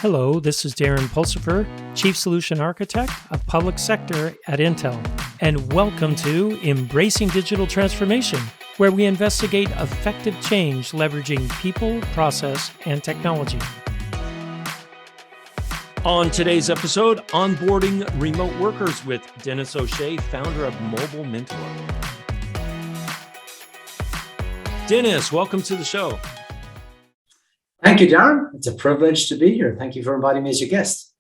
Hello, this is Darren Pulsipher, Chief Solution Architect of Public Sector at Intel, and welcome to Embracing Digital Transformation, where we investigate effective change leveraging people, process, and technology. On today's episode, Onboarding Remote Workers with Denis O'Shea, founder of Mobile Mentor. Denis, welcome to the show. Thank you, Darren. It's a privilege to be here. Thank you for inviting me as your guest.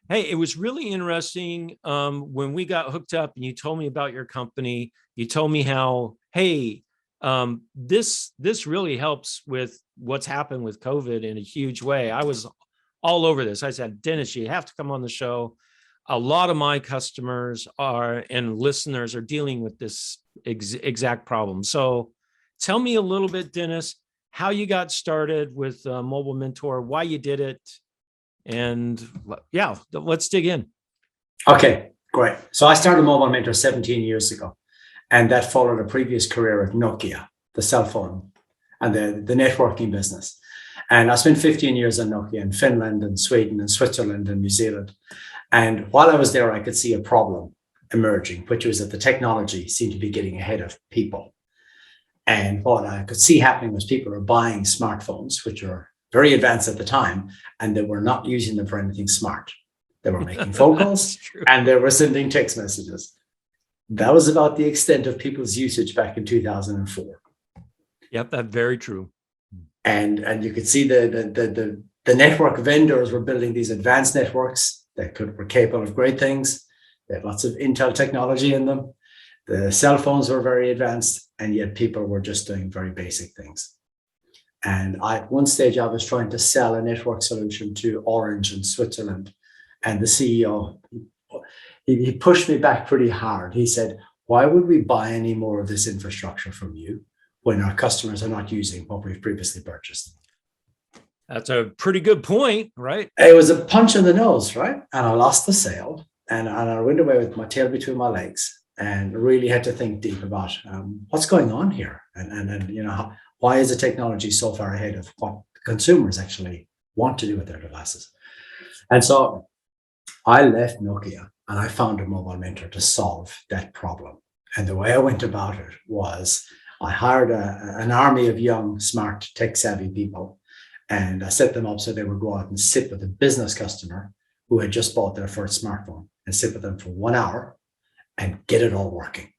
Hey, it was really interesting when we got hooked up and you told me about your company. You told me how, hey, this really helps with what's happened with COVID in a huge way. I was all over this. I said, Denis, you have to come on the show. A lot of my customers and listeners are dealing with this exact problem. So tell me a little bit, Denis, how you got started with Mobile Mentor, why you did it, and yeah, let's dig in. Okay, great. So I started Mobile Mentor 17 years ago, and that followed a previous career at Nokia, the cell phone and the networking business. And I spent 15 years in Nokia in Finland and Sweden and Switzerland and New Zealand. And while I was there, I could see a problem emerging, which was that the technology seemed to be getting ahead of people. And what I could see happening was people were buying smartphones, which were very advanced at the time, and they were not using them for anything smart. They were making phone calls and they were sending text messages. That was about the extent of people's usage back in 2004. Yep, that's very true. And you could see the network vendors were building these advanced networks that were capable of great things. They had lots of Intel technology in them. The cell phones were very advanced, and yet people were just doing very basic things. And at one stage, I was trying to sell a network solution to Orange in Switzerland. And the CEO, he pushed me back pretty hard. He said, why would we buy any more of this infrastructure from you when our customers are not using what we've previously purchased? That's a pretty good point, right? It was a punch in the nose, right? And I lost the sale, and I went away with my tail between my legs and really had to think deep about what's going on here, and you know, why is the technology so far ahead of what consumers actually want to do with their devices? And so I left Nokia and I founded Mobile Mentor to solve that problem. And the way I went about it was I hired an army of young, smart, tech-savvy people, and I set them up so they would go out and sit with a business customer who had just bought their first smartphone and sit with them for 1 hour and get it all working.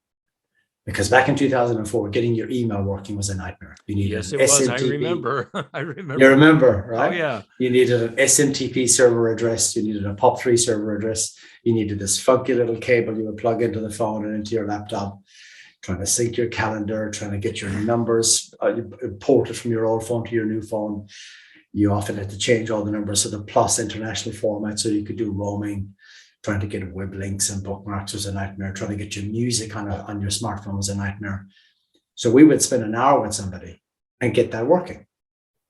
Because back in 2004, getting your email working was a nightmare. You needed yes, an it was. SMTP. I remember. I remember. You remember, right? Oh, yeah. You needed an SMTP server address. You needed a POP3 server address. You needed this funky little cable you would plug into the phone and into your laptop, trying to sync your calendar, trying to get your numbers ported from your old phone to your new phone. You often had to change all the numbers to the plus international format so you could do roaming. Trying to get web links and bookmarks was a nightmare. Trying to get your music on your smartphone was a nightmare. So we would spend an hour with somebody and get that working.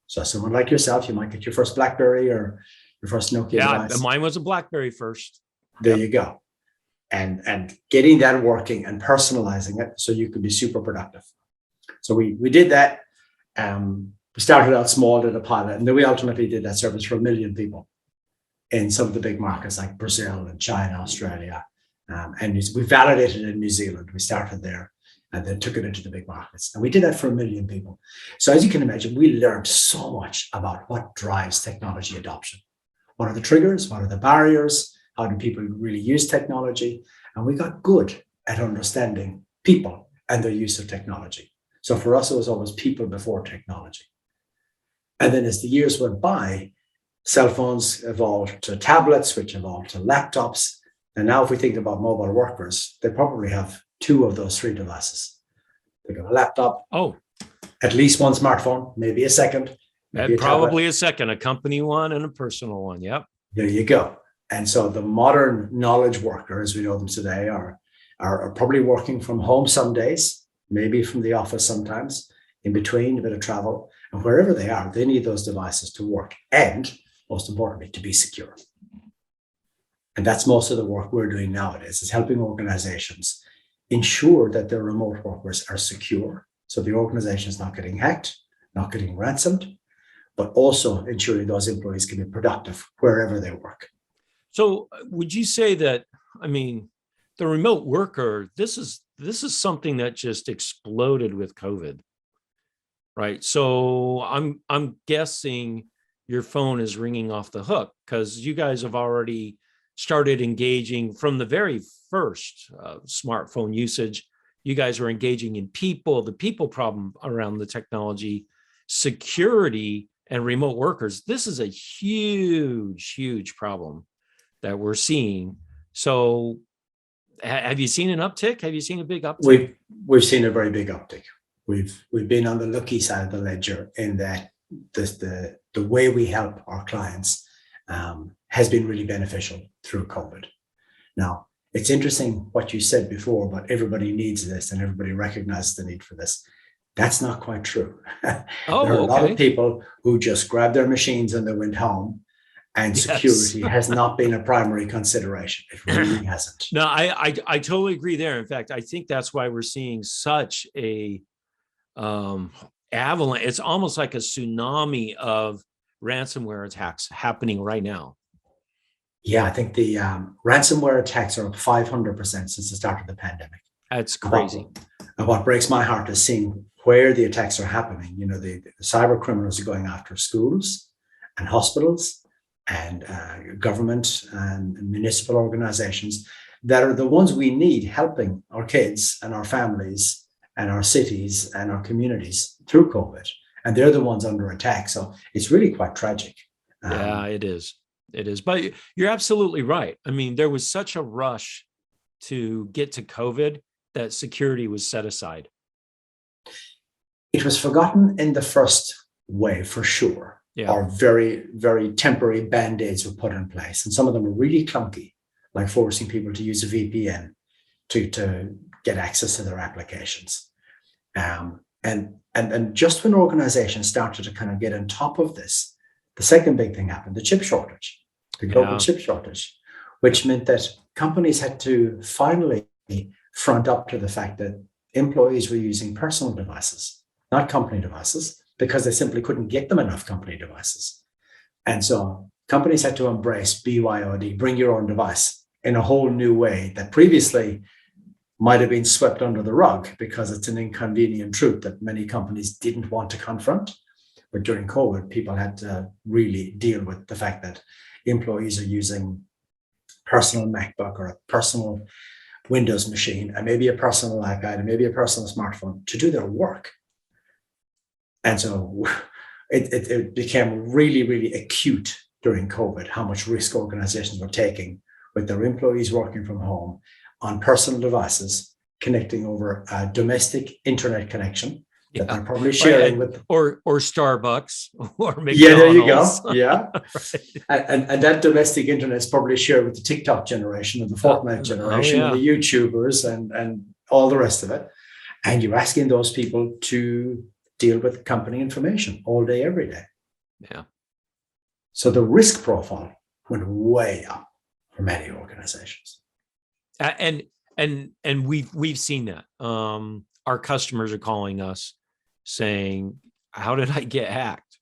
So someone like yourself, you might get your first BlackBerry or your first Nokia device. Yeah, mine was a BlackBerry first. There you go. And getting that working and personalizing it so you could be super productive. So we did that. We started out small, did a pilot, and then we ultimately did that service for 1 million people in some of the big markets like Brazil and China, Australia. And we validated it in New Zealand. We started there and then took it into the big markets. And we did that for 1 million people. So as you can imagine, we learned so much about what drives technology adoption. What are the triggers? What are the barriers? How do people really use technology? And we got good at understanding people and their use of technology. So for us, it was always people before technology. And then as the years went by, cell phones evolved to tablets, which evolved to laptops. And now if we think about mobile workers, they probably have 2 of those 3 devices. They've got a laptop, at least one smartphone, maybe a second. And probably a second, a company one and a personal one. Yep. There you go. And so the modern knowledge worker, as we know them today, are probably working from home some days, maybe from the office sometimes, in between a bit of travel. And wherever they are, they need those devices to work and, most importantly, to be secure. And that's most of the work we're doing nowadays, is helping organizations ensure that their remote workers are secure. So the organization is not getting hacked, not getting ransomed, but also ensuring those employees can be productive wherever they work. So would you say that, I mean, the remote worker, this is something that just exploded with COVID, right? So I'm guessing your phone is ringing off the hook because you guys have already started engaging from the very first smartphone usage. You guys were engaging in the people problem around the technology, security, and remote workers. This is a huge, huge problem that we're seeing. So have you seen an uptick? Have you seen a big uptick? We've seen a very big uptick. We've been on the lucky side of the ledger in that the way we help our clients has been really beneficial through COVID. Now, it's interesting what you said before, but everybody needs this and everybody recognizes the need for this. That's not quite true. There are a lot of people who just grabbed their machines and they went home, and security has not been a primary consideration. It really hasn't. No, I totally agree there. In fact, I think that's why we're seeing such a avalanche. It's almost like a tsunami of ransomware attacks happening right now. Yeah, I think the ransomware attacks are up 500% since the start of the pandemic. That's crazy. And what breaks my heart is seeing where the attacks are happening. You know, the cyber criminals are going after schools and hospitals and government and municipal organizations that are the ones we need helping our kids and our families and our cities and our communities through COVID. And they're the ones under attack. So it's really quite tragic. Yeah, it is. It is. But you're absolutely right. I mean, there was such a rush to get to COVID that security was set aside. It was forgotten in the first wave, for sure. Yeah. Or very, very temporary band-aids were put in place. And some of them were really clunky, like forcing people to use a VPN to get access to their applications. And just when organizations started to kind of get on top of this, the second big thing happened, the chip shortage, the global chip shortage, which meant that companies had to finally front up to the fact that employees were using personal devices, not company devices, because they simply couldn't get them enough company devices. And so companies had to embrace BYOD, bring your own device, in a whole new way that previously might have been swept under the rug because it's an inconvenient truth that many companies didn't want to confront. But during COVID, people had to really deal with the fact that employees are using personal MacBook or a personal Windows machine and maybe a personal iPad and maybe a personal smartphone to do their work. And so it became really, really acute during COVID, how much risk organizations were taking with their employees working from home on personal devices, connecting over a domestic internet connection that they're probably sharing with or Starbucks or McDonald's. Yeah, there you go. Yeah. Right. And that domestic internet is probably shared with the TikTok generation and the Fortnite generation and the YouTubers and all the rest of it. And you're asking those people to deal with company information all day, every day. Yeah. So the risk profile went way up for many organizations. And we've seen that. Our customers are calling us saying, how did I get hacked?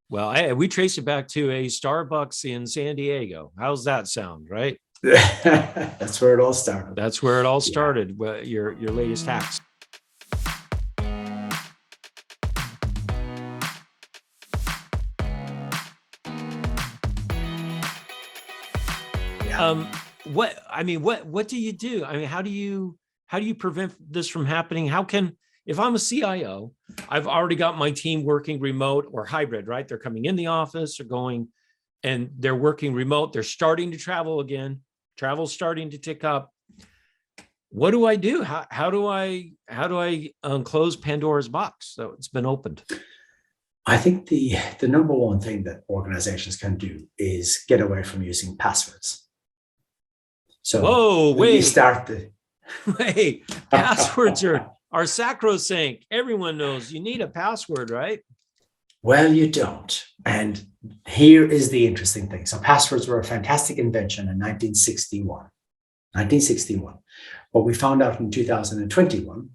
Well, we trace it back to a Starbucks in San Diego. How's that sound, right? That's where it all started. That's where it all started. Well, your latest hacks. What do you do? I mean, how do you prevent this from happening? If I'm a CIO, I've already got my team working remote or hybrid, right? They're coming in the office or going and they're working remote. They're starting to travel again. Travel's starting to tick up. What do I do? How do I close Pandora's box so it's been opened? I think the number one thing that organizations can do is get away from using passwords. So wait, passwords are sacrosanct. Everyone knows you need a password, right? Well, you don't. And here is the interesting thing. So passwords were a fantastic invention in 1961. But we found out in 2021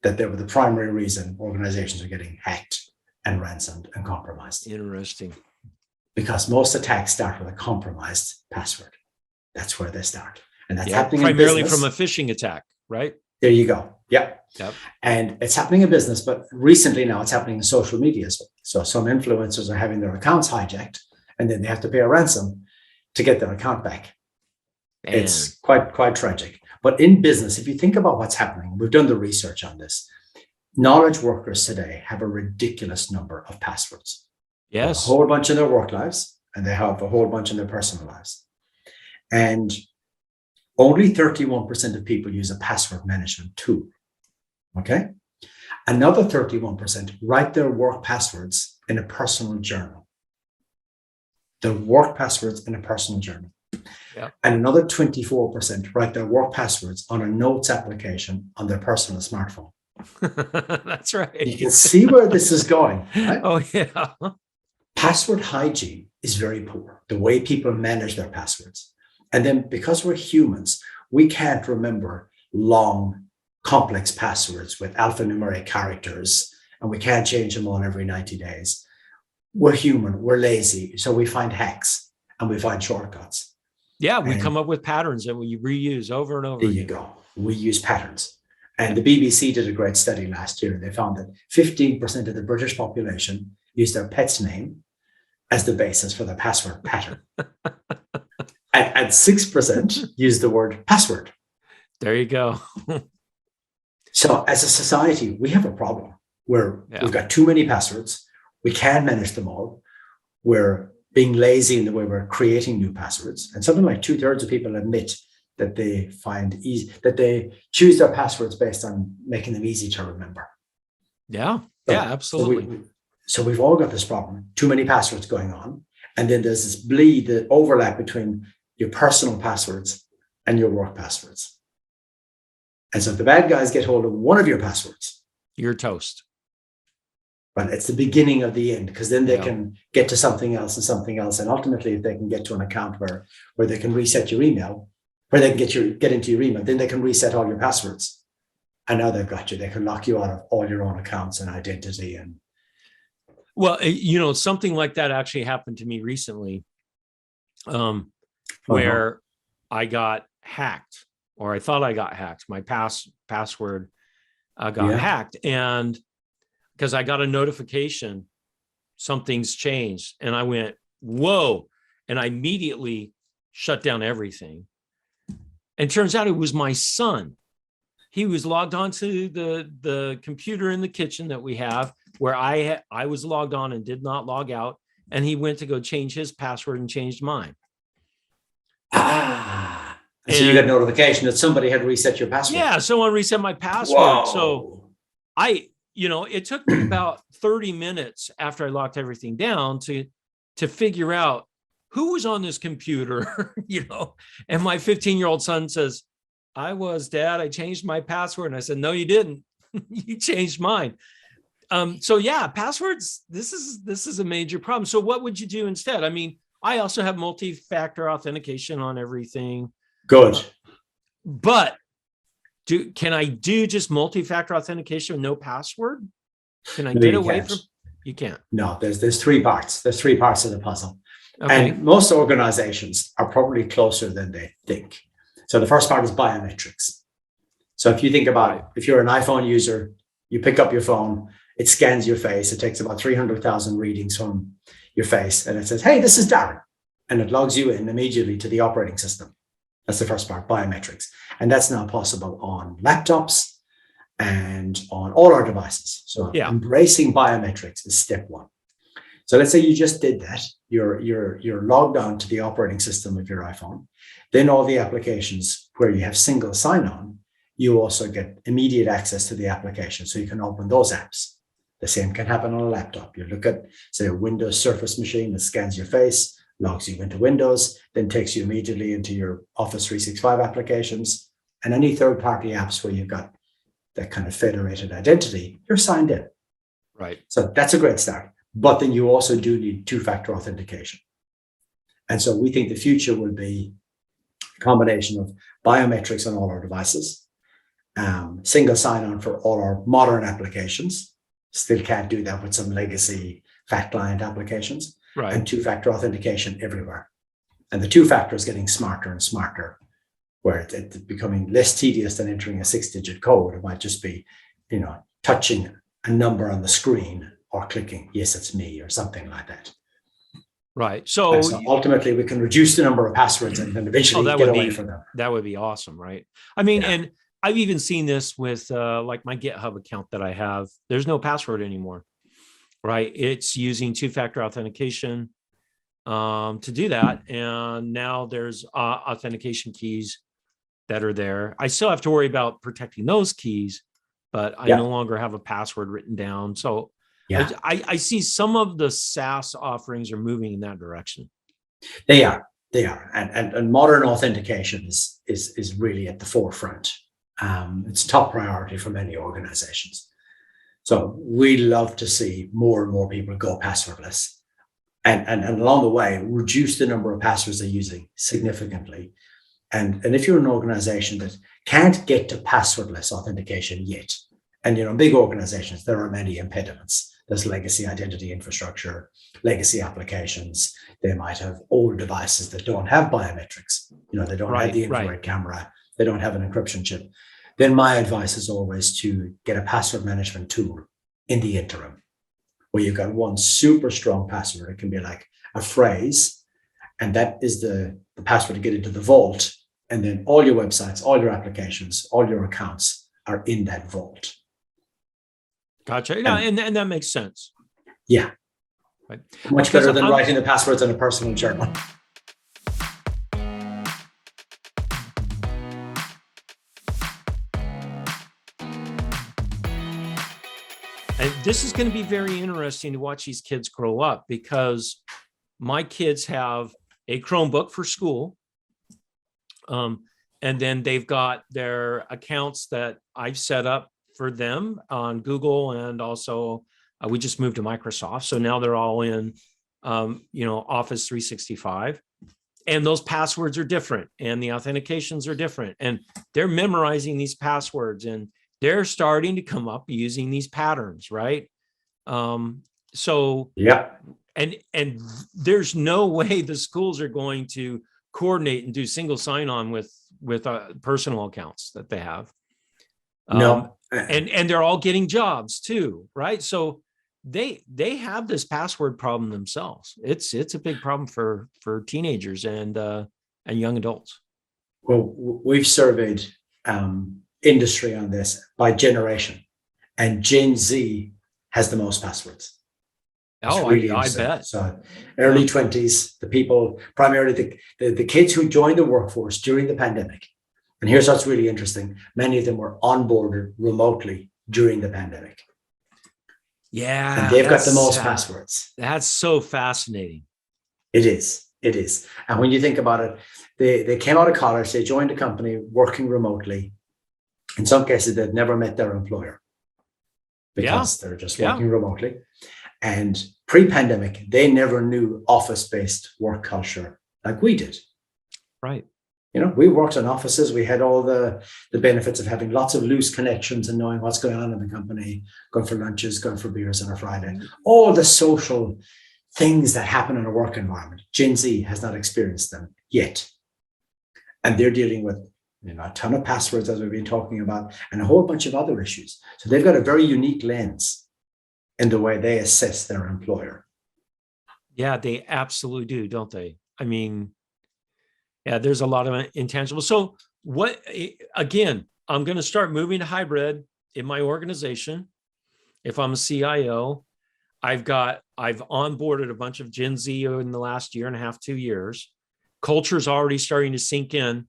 that they were the primary reason organizations are getting hacked and ransomed and compromised. Interesting. Because most attacks start with a compromised password. That's where they start. And that's Yeah, happening primarily in business. from a phishing attack, right? There you go. Yeah. Yep. And it's happening in business, but recently now it's happening in social media as well. So some influencers are having their accounts hijacked, and then they have to pay a ransom to get their account back. Man. It's quite tragic. But in business, if you think about what's happening, we've done the research on this. Knowledge workers today have a ridiculous number of passwords. They have a Yes. whole bunch in their work lives, and they have a whole bunch in their personal lives. And only 31% of people use a password management tool. Okay. Another 31% write their work passwords in a personal journal. Their work passwords in a personal journal. Yeah. And another 24% write their work passwords on a notes application on their personal smartphone. That's right. You can see where this is going, right? Oh, yeah. Password hygiene is very poor, the way people manage their passwords. And then because we're humans, we can't remember long, complex passwords with alphanumeric characters, and we can't change them all every 90 days. We're human, we're lazy, so we find hacks and we find shortcuts. Yeah, we And come up with patterns that we reuse over and over there again. you go. We use patterns. And the BBC did a great study last year. They found that 15% of the British population use their pet's name as the basis for their password pattern. and 6% use the word password. There you go. So as a society, we have a problem where we've got too many passwords. We can't manage them all. We're being lazy in the way we're creating new passwords. And something like 2/3 of people admit that they find easy, that they choose their passwords based on making them easy to remember. Yeah. So, Yeah, absolutely. So we've all got this problem, too many passwords going on. And then there's this bleed, the overlap between your personal passwords and your work passwords. And so if the bad guys get hold of one of your passwords, You're toast. but it's the beginning of the end, because then they can get to something else and something else. And ultimately, if they can get to an account where they can reset your email, where they can get into your email, then they can reset all your passwords. And now they've got you. They can lock you out of all your own accounts and identity. And Well, something like that actually happened to me recently, where I got hacked, or I thought I got hacked. My password got hacked, and because I got a notification, something's changed, and I went, whoa, and I immediately shut down everything. And it turns out it was my son. He was logged onto the computer in the kitchen that we have, where I was logged on and did not log out. And he went to go change his password and changed mine. So you got a notification that somebody had reset your password. Yeah, someone reset my password. Whoa. So it took me about 30 minutes after I locked everything down to figure out who was on this computer, and my 15-year-old son says, Dad, I changed my password. And I said, no, you didn't. You changed mine. So yeah, passwords, this is a major problem. So what would you do instead? I mean, I also have multi-factor authentication on everything. Good. But can I do just multi-factor authentication with no password? Can I get away from? You can't. No, there's three parts. There's three parts of the puzzle. Okay. And most organizations are probably closer than they think. So the first part is biometrics. So if you think about, if you're an iPhone user, you pick up your phone, it scans your face. It takes about 300,000 readings from your face. And it says, hey, this is Darren. And it logs you in immediately to the operating system. That's the first part, biometrics. And that's now possible on laptops and on all our devices. So embracing biometrics is step one. So let's say you just did that. You're logged on to the operating system of your iPhone. Then all the applications where you have single sign-on, you also get immediate access to the application. So you can open those apps. The same can happen on a laptop. You look at, say, a Windows Surface machine that scans your face, logs you into Windows, then takes you immediately into your Office 365 applications and any third-party apps where you've got that kind of federated identity, you're signed in. Right. So that's a great start. But then you also do need two-factor authentication. And so we think the future will be a combination of biometrics on all our devices, single sign-on for all our modern applications, Still can't do that with some legacy fat client applications. Right. And two-factor authentication everywhere. And the two-factor is getting smarter and smarter, where it's becoming less tedious than entering a 6-digit code. It might just be, touching a number on the screen or clicking, yes, it's me, or something like that. Right. So ultimately, we can reduce the number of passwords and then eventually get away from them. That would be awesome, right? I mean, Yeah. and I've even seen this with like my GitHub account that I have. There's no password anymore, right? It's using two-factor authentication to do that. And now there's authentication keys that are there. I still have to worry about protecting those keys, but I no longer have a password written down. So yeah, I see some of the SaaS offerings are moving in that direction. They are, and modern authentication is really at the forefront. It's top priority for many organizations. So we love to see more and more people go passwordless, and along the way reduce the number of passwords they're using significantly. And if you're an organization that can't get to passwordless authentication yet, and big organizations, there are many impediments. There's legacy identity infrastructure, legacy applications. They might have old devices that don't have biometrics. They don't have the infrared camera. They don't have an encryption chip. Then my advice is always to get a password management tool in the interim, where you've got one super strong password. It can be like a phrase, and that is the password to get into the vault. And then all your websites, all your applications, all your accounts are in that vault. Gotcha. Yeah, and that makes sense. Yeah. Right. Much better than writing the passwords in a personal journal. And this is going to be very interesting to watch these kids grow up, because my kids have a Chromebook for school. And then they've got their accounts that I've set up for them on Google, and also we just moved to Microsoft. So now they're all in, Office 365, and those passwords are different and the authentications are different, and they're memorizing these passwords, and they're starting to come up using these patterns, right? So yeah, and there's no way the schools are going to coordinate and do single sign-on with personal accounts that they have. No. And they're all getting jobs too, right? So they have this password problem themselves. It's a big problem for teenagers and young adults. Well, we've surveyed industry on this by generation, and Gen Z has the most passwords. I bet. So early 20s, the people, primarily the kids who joined the workforce during the pandemic. And here's what's really interesting. Many of them were onboarded remotely during the pandemic. Yeah. And they've got the most passwords. That's so fascinating. It is. And when you think about it, they came out of college, they joined a company working remotely. In some cases, they'd never met their employer because they're just working remotely. And pre-pandemic, they never knew office-based work culture like we did. Right. We worked in offices. We had all the benefits of having lots of loose connections and knowing what's going on in the company, going for lunches, going for beers on a Friday, all the social things that happen in a work environment. Gen Z has not experienced them yet. And they're dealing with a ton of passwords, as we've been talking about, and a whole bunch of other issues. So they've got a very unique lens in the way they assess their employer. Yeah, they absolutely do, don't they? I mean, yeah, there's a lot of intangibles. So again, I'm going to start moving to hybrid in my organization. If I'm a CIO, I've onboarded a bunch of Gen Z in the last year and a half, 2 years. Culture's already starting to sink in.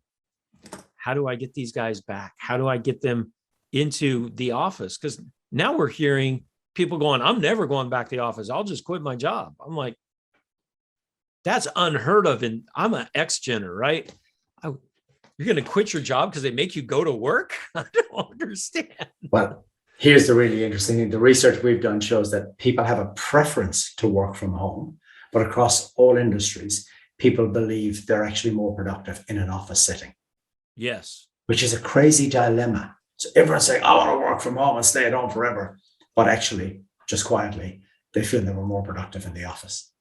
How do I get these guys back? How do I get them into the office? Because now we're hearing people going, I'm never going back to the office. I'll just quit my job. I'm like, that's unheard of. And I'm an ex-gener, right? You're going to quit your job because they make you go to work? I don't understand. Well, here's the really interesting thing. The research we've done shows that people have a preference to work from home, but across all industries, people believe they're actually more productive in an office setting. Yes. Which is a crazy dilemma. So everyone's saying, I want to work from home and stay at home forever. But actually, just quietly, they feel they were more productive in the office.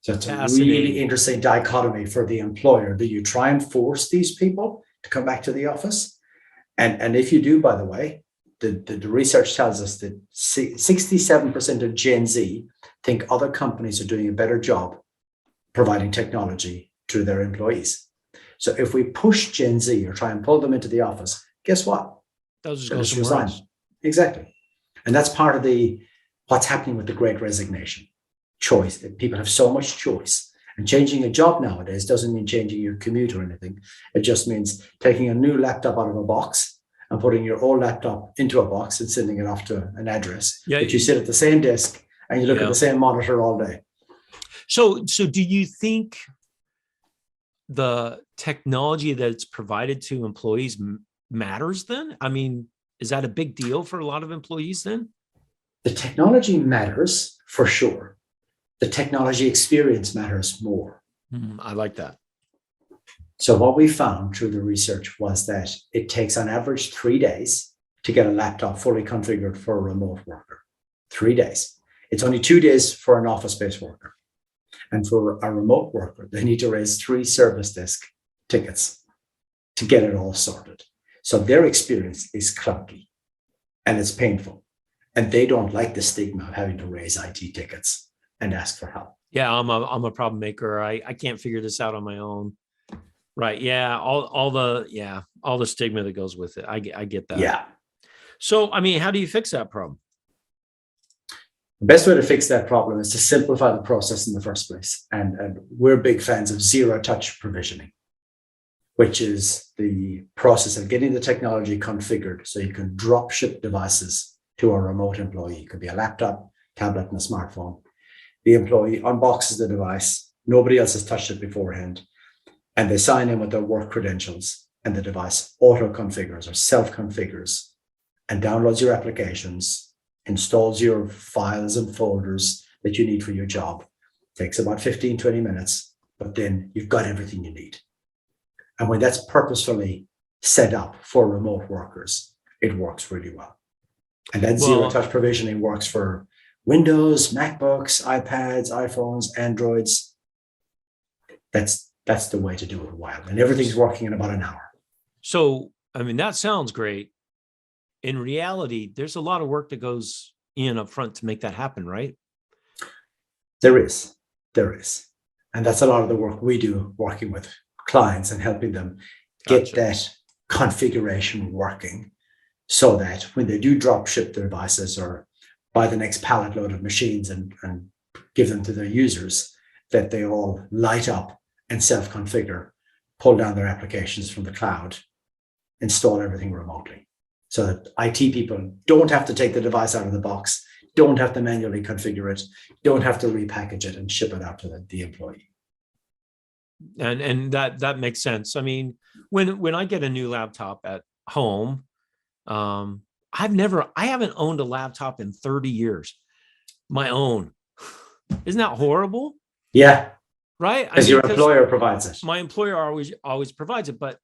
So it's a Fascinating. really interesting dichotomy for the employer. Do you try and force these people to come back to the office? And if you do, by the way, the research tells us that 67% of Gen Z think other companies are doing a better job providing technology to their employees. So if we push Gen Z or try and pull them into the office, guess what? They'll just They'll go just somewhere resign. else. Exactly. And that's part of what's happening with the Great Resignation. Choice. People have so much choice. And changing a job nowadays doesn't mean changing your commute or anything. It just means taking a new laptop out of a box and putting your old laptop into a box and sending it off to an address. Yeah. But you sit at the same desk and you look Yeah. at the same monitor all day. So do you think the technology that's provided to employees matters then? I mean, is that a big deal for a lot of employees then? The technology matters for sure. The technology experience matters more. I like that. So what we found through the research was that it takes on average 3 days to get a laptop fully configured for a remote worker. 3 days. It's only 2 days for an office-based worker. And for a remote worker, they need to raise 3 service desk tickets to get it all sorted. So their experience is clunky and it's painful. And they don't like the stigma of having to raise IT tickets and ask for help. Yeah, I'm a problem maker. I can't figure this out on my own. Right. Yeah. All the stigma that goes with it. I get that. Yeah. So, I mean, how do you fix that problem? The best way to fix that problem is to simplify the process in the first place. And we're big fans of zero-touch provisioning, which is the process of getting the technology configured so you can drop ship devices to a remote employee. It could be a laptop, tablet, and a smartphone. The employee unboxes the device. Nobody else has touched it beforehand. And they sign in with their work credentials, and the device auto-configures or self-configures and downloads your applications, installs your files and folders that you need for your job. Takes about 15, 20 minutes, but then you've got everything you need. And when that's purposefully set up for remote workers, it works really well. And that zero-touch provisioning works for Windows, MacBooks, iPads, iPhones, Androids. That's the way to do it well. And everything's working in about an hour. So, I mean, that sounds great. In reality, there's a lot of work that goes in up front to make that happen, right? There is. And that's a lot of the work we do working with clients and helping them get that configuration working so that when they do drop ship their devices or buy the next pallet load of machines and give them to their users, that they all light up and self-configure, pull down their applications from the cloud, install everything remotely. So that IT people don't have to take the device out of the box, don't have to manually configure it, don't have to repackage it and ship it out to the employee. And that makes sense. I mean, when I get a new laptop at home, I haven't owned a laptop in 30 years. My own. Isn't that horrible? Yeah. Right? Because your employer provides it. My employer always provides it, but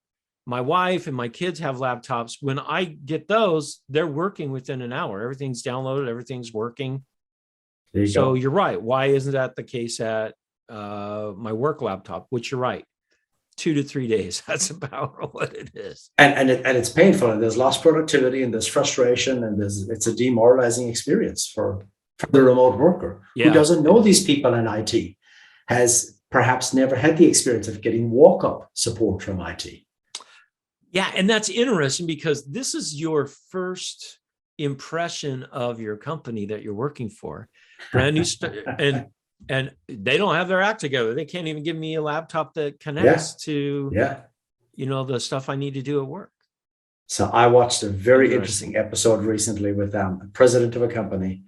my wife and my kids have laptops. When I get those, they're working within an hour. Everything's downloaded, everything's working. So you're right. Why isn't that the case at my work laptop? Which you're right. 2 to 3 days. That's about what it is. And it's painful, and there's lost productivity, and there's frustration, and it's a demoralizing experience for the remote worker who doesn't know these people in IT, has perhaps never had the experience of getting walk-up support from IT. Yeah, and that's interesting because this is your first impression of your company that you're working for. Brand new and they don't have their act together. They can't even give me a laptop that connects to the stuff I need to do at work. So I watched a very interesting episode recently with a president of a company.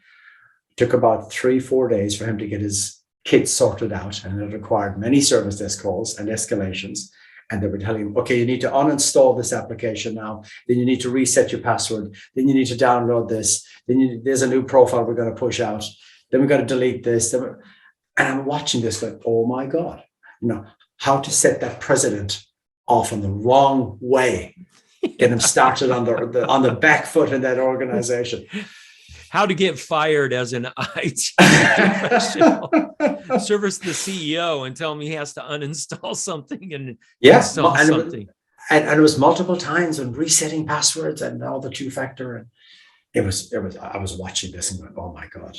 It took about 3-4 days for him to get his kit sorted out, and it required many service desk calls and escalations. And they were telling him, okay, you need to uninstall this application now. Then you need to reset your password. Then you need to download this. Then there's a new profile we're going to push out. Then we've got to delete this. And I'm watching this like, oh my God, how to set that president off on the wrong way, get him started on the back foot in that organization. how to get fired as an IT professional. Service the CEO and tell him he has to uninstall something and install something. And it was multiple times and resetting passwords and all the two-factor. And I was watching this and going, oh my God.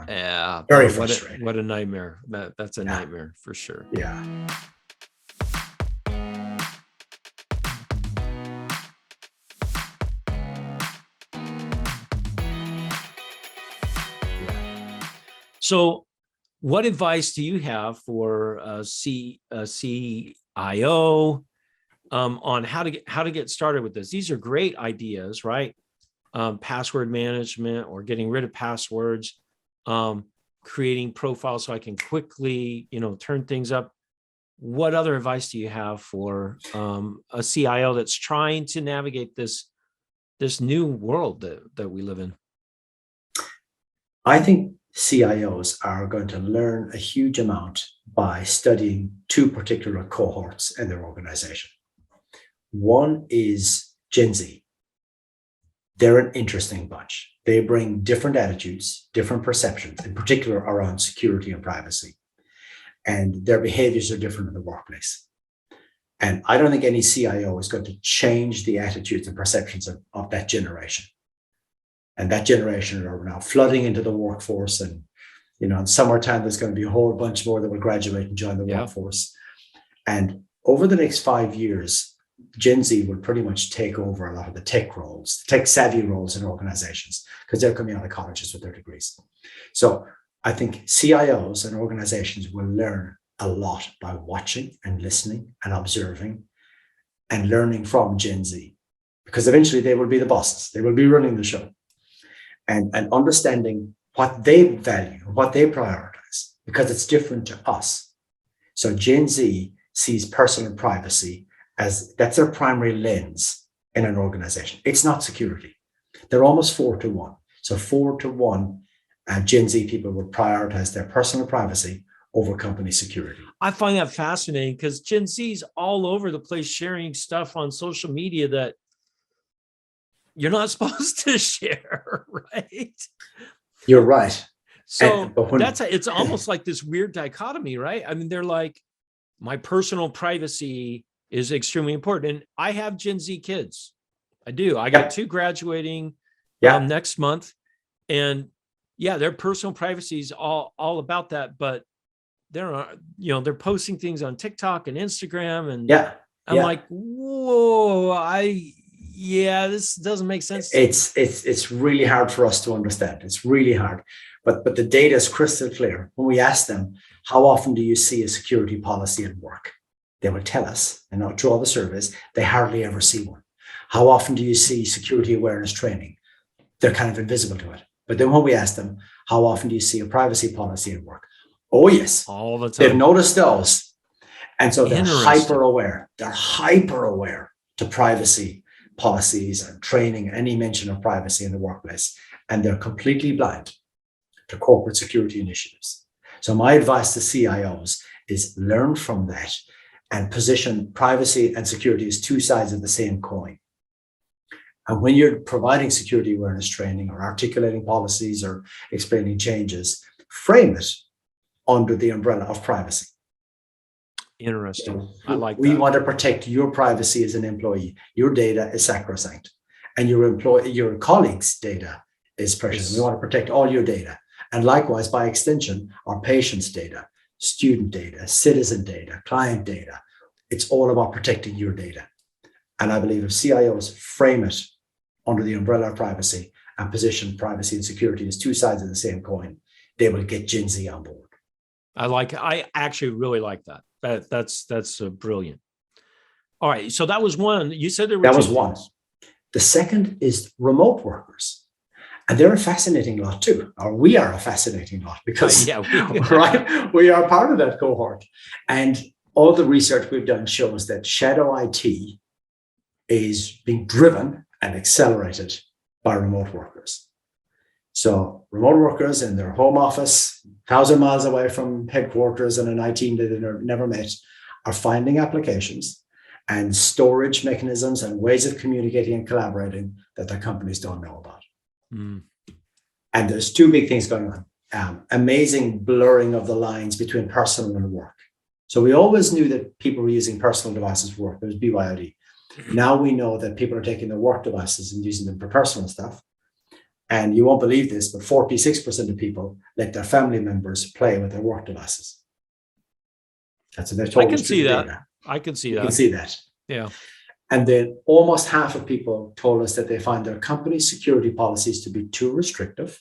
Yeah. Very frustrating. What a nightmare. That's a nightmare for sure. Yeah. So what advice do you have for a CIO on how to get started with this? These are great ideas, right? Password management or getting rid of passwords, creating profiles so I can quickly, turn things up. What other advice do you have for a CIO that's trying to navigate this new world that we live in? I think CIOs are going to learn a huge amount by studying two particular cohorts in their organization. One is Gen Z. They're an interesting bunch. They bring different attitudes, different perceptions, in particular around security and privacy. And their behaviors are different in the workplace. And I don't think any CIO is going to change the attitudes and perceptions of that generation. And that generation are now flooding into the workforce. And, in summertime, there's going to be a whole bunch more that will graduate and join the workforce. And over the next 5 years, Gen Z will pretty much take over a lot of the tech roles, tech savvy roles in organizations, because they're coming out of colleges with their degrees. So I think CIOs and organizations will learn a lot by watching and listening and observing and learning from Gen Z, because eventually they will be the bosses. They will be running the show. And understanding what they value, what they prioritize, because it's different to us. So Gen Z sees personal privacy as that's their primary lens in an organization. It's not security. They're almost 4-1. So 4-1, Gen Z people would prioritize their personal privacy over company security. I find that fascinating because Gen Z's all over the place sharing stuff on social media that you're not supposed to share, right? You're right. So it's almost like this weird dichotomy, right? I mean, they're like, my personal privacy is extremely important. And I have Gen Z kids. I do. I got 2 graduating next month. And their personal privacy is all about that. But they're posting things on TikTok and Instagram. And I'm like, whoa, this doesn't make sense. It's really hard for us to understand. It's really hard. But the data is crystal clear. When we ask them, how often do you see a security policy at work? They will tell us, and through all the surveys, they hardly ever see one. How often do you see security awareness training? They're kind of invisible to it. But then when we ask them, how often do you see a privacy policy at work? Oh, yes. All the time. They've noticed those. And so they're hyper aware. They're hyper aware to privacy policies and training, any mention of privacy in the workplace. And they're completely blind to corporate security initiatives. So my advice to CIOs is learn from that and position privacy and security as 2 sides of the same coin. And when you're providing security awareness training or articulating policies or explaining changes, frame it under the umbrella of privacy. Interesting. I like that. We want to protect your privacy as an employee. Your data is sacrosanct, and your colleagues' data is precious. We want to protect all your data. And likewise, by extension, our patients' data, student data, citizen data, client data. It's all about protecting your data. And I believe if CIOs frame it under the umbrella of privacy and position privacy and security as 2 sides of the same coin, they will get Gen Z on board. I actually really like that. That's brilliant. All right. So that was one. You said there were that two was one. things. The second is remote workers. And they're a fascinating lot too, or we are a fascinating lot because right, we are part of that cohort. And all the research we've done shows that shadow IT is being driven and accelerated by remote workers. So remote workers in their home office, 1,000 miles away from headquarters and an IT team that they've never met, are finding applications and storage mechanisms and ways of communicating and collaborating that their companies don't know about. And there's two big things going on. Amazing blurring of the lines between personal and work. So we always knew that people were using personal devices for work. It was BYOD. Now we know that people are taking their work devices and using them for personal stuff. And you won't believe this, but 46% of people let their family members play with their work devices. That's what they're told. I can see that. I can see that. You can see that. Yeah. And then almost half of people told us that they find their company's security policies to be too restrictive.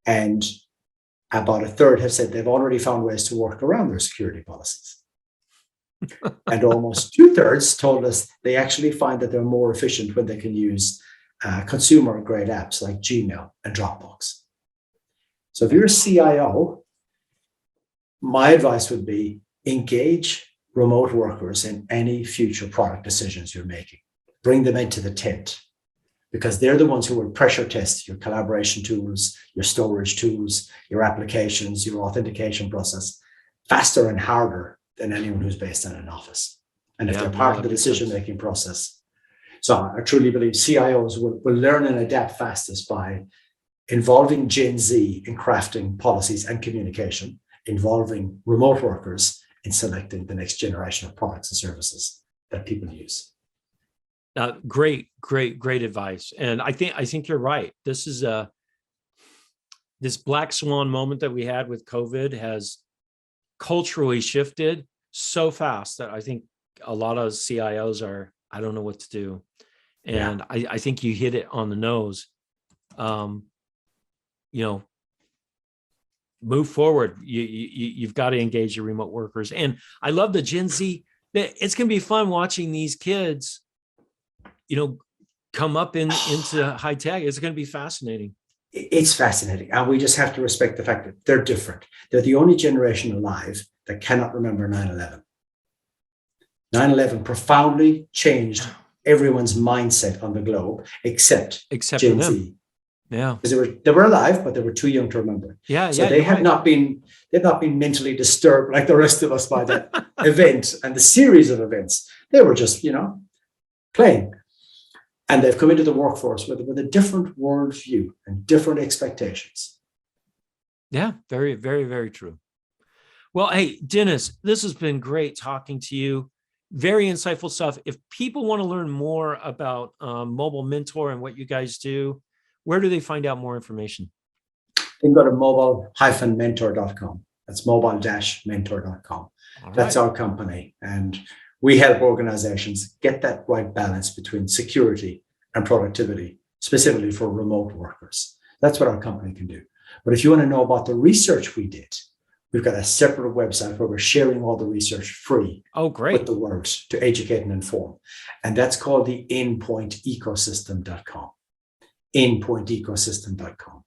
And about a third have said they've already found ways to work around their security policies. And almost 2/3 told us they actually find that they're more efficient when they can use consumer-grade apps like Gmail and Dropbox. So if you're a CIO, my advice would be engage remote workers in any future product decisions you're making. Bring them into the tent, because they're the ones who will pressure test your collaboration tools, your storage tools, your applications, your authentication process faster and harder than anyone who's based in an office. And if they're part of the decision-making process. So I truly believe CIOs will learn and adapt fastest by involving Gen Z in crafting policies and communication, involving remote workers in selecting the next generation of products and services that people use. Great advice. And I think you're right. This is this black swan moment that we had with COVID has culturally shifted so fast that I think a lot of CIOs are, I don't know what to do. And I think you hit it on the nose. Move forward. You've got to engage your remote workers. And I love the Gen Z. It's going to be fun watching these kids, come up into high tech. It's going to be fascinating. It's fascinating. And we just have to respect the fact that they're different. They're the only generation alive that cannot remember 9/11. 9/11 profoundly changed everyone's mindset on the globe, except Gen Z. Yeah, because they were alive, but they were too young to remember. So they had not been mentally disturbed like the rest of us by that event and the series of events. They were just playing, and they've come into the workforce with a different worldview and different expectations. Yeah, very, very, very true. Well, hey, Denis, this has been great talking to you. Very insightful stuff. If people want to learn more about Mobile Mentor and what you guys do, where do they find out more information? You can go to mobile-mentor.com. That's mobile-mentor.com. That's our company. And we help organizations get that right balance between security and productivity, specifically for remote workers. That's what our company can do. But if you want to know about the research we did, we've got a separate website where we're sharing all the research free. Oh, great. With the world to educate and inform. And that's called the endpointecosystem.com. endpointecosystem.com.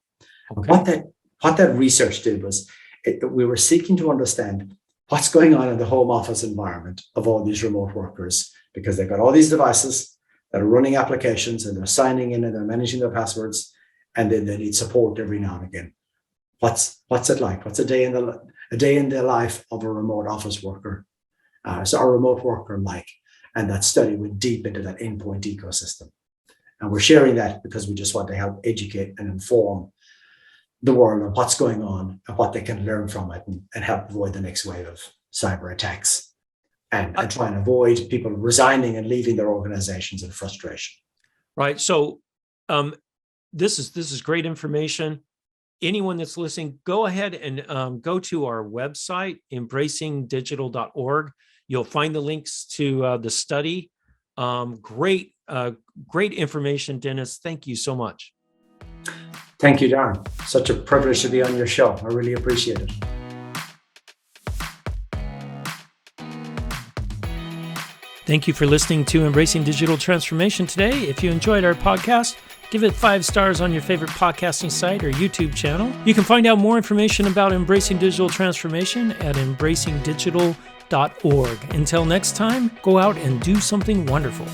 Okay. What that research did was we were seeking to understand what's going on in the home office environment of all these remote workers, because they've got all these devices that are running applications and they're signing in and they're managing their passwords, and then they need support every now and again. What's it like? What's a day in the life of a remote office worker? So a remote worker like, and that study went deep into that endpoint ecosystem. And we're sharing that because we just want to help educate and inform the world on what's going on and what they can learn from it, and help avoid the next wave of cyber attacks and try and avoid people resigning and leaving their organizations in frustration. Right. So this is great information. Anyone that's listening, go ahead and go to our website, embracingdigital.org. You'll find the links to the study. Great information, Denis. Thank you so much. Thank you, Darren. Such a privilege to be on your show. I really appreciate it. Thank you for listening to Embracing Digital Transformation today. If you enjoyed our podcast, give it 5 stars on your favorite podcasting site or YouTube channel. You can find out more information about Embracing Digital Transformation at embracingdigital.org. Until next time, go out and do something wonderful.